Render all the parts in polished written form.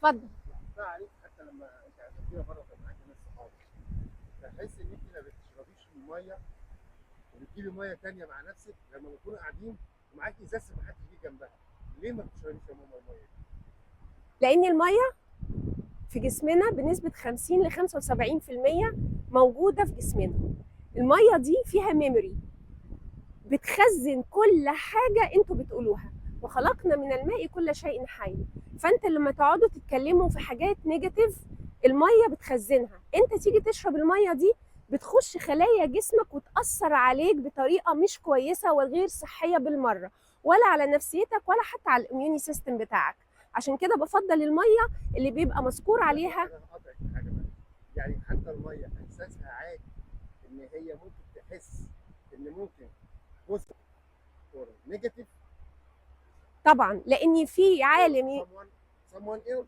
اتفضل. بقى عليك حتى لما انت عزمتينا بره وكان معاكي ناس صحابك، تحس ان انت ما بتشربيش الميه وبتجيبي ميه تانيه مع نفسك لما بتكونوا قاعدين ومعاكي ازازه ما حدش يجي جنبها. ليه ما بتشربيش يا ماما الميه دي؟ لان الميه في جسمنا بنسبه 50 ل 75% موجوده في جسمنا. الميه دي فيها ميموري، بتخزن كل حاجه انتوا بتقولوها. وخلقنا من الماء كل شيء حي. فانت لما تقعدوا تتكلموا في حاجات نيجاتيف، الميه بتخزنها. انت تيجي تشرب الميه دي، بتخش خلايا جسمك وتأثر عليك بطريقه مش كويسه وغير صحيه بالمره، ولا على نفسيتك ولا حتى على الاميوني سيستم بتاعك. عشان كده بفضل الميه اللي بيبقى مذكور لا عليها. انا هقطعك في حاجه بقى. يعني حتى الميه احساسها عادي ان هي ممكن تحس ان ممكن جزء اور نيجاتيف طبعا لان في اور عالم someone else.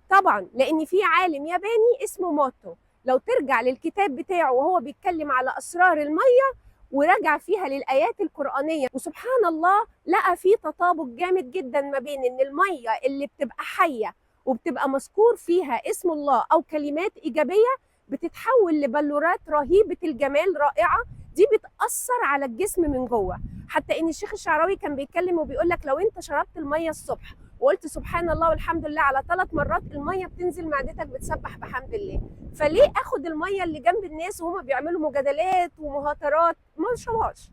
طبعا لان في عالم ياباني اسمه موتو، لو ترجع للكتاب بتاعه وهو بيتكلم على اسرار الميه ورجع فيها للايات القرانيه، وسبحان الله لقى في تطابق جامد جدا ما بين ان الميه اللي بتبقى حيه وبتبقى مذكور فيها اسم الله او كلمات ايجابيه بتتحول لبلورات رهيبه الجمال رائعه، دي بتاثر على الجسم من جوه. حتى ان الشيخ الشعراوي كان بيتكلم وبيقول لك لو انت شربت الميه الصبح وقلت سبحان الله والحمد لله على 3 مرات، الميه بتنزل معدتك بتسبح بحمد الله. فليه اخد الميه اللي جنب الناس وهم بيعملوا مجادلات ومهاترات؟ ما اشربهاش.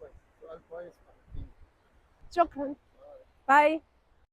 كويس، سؤال كويس. شكرا. باي.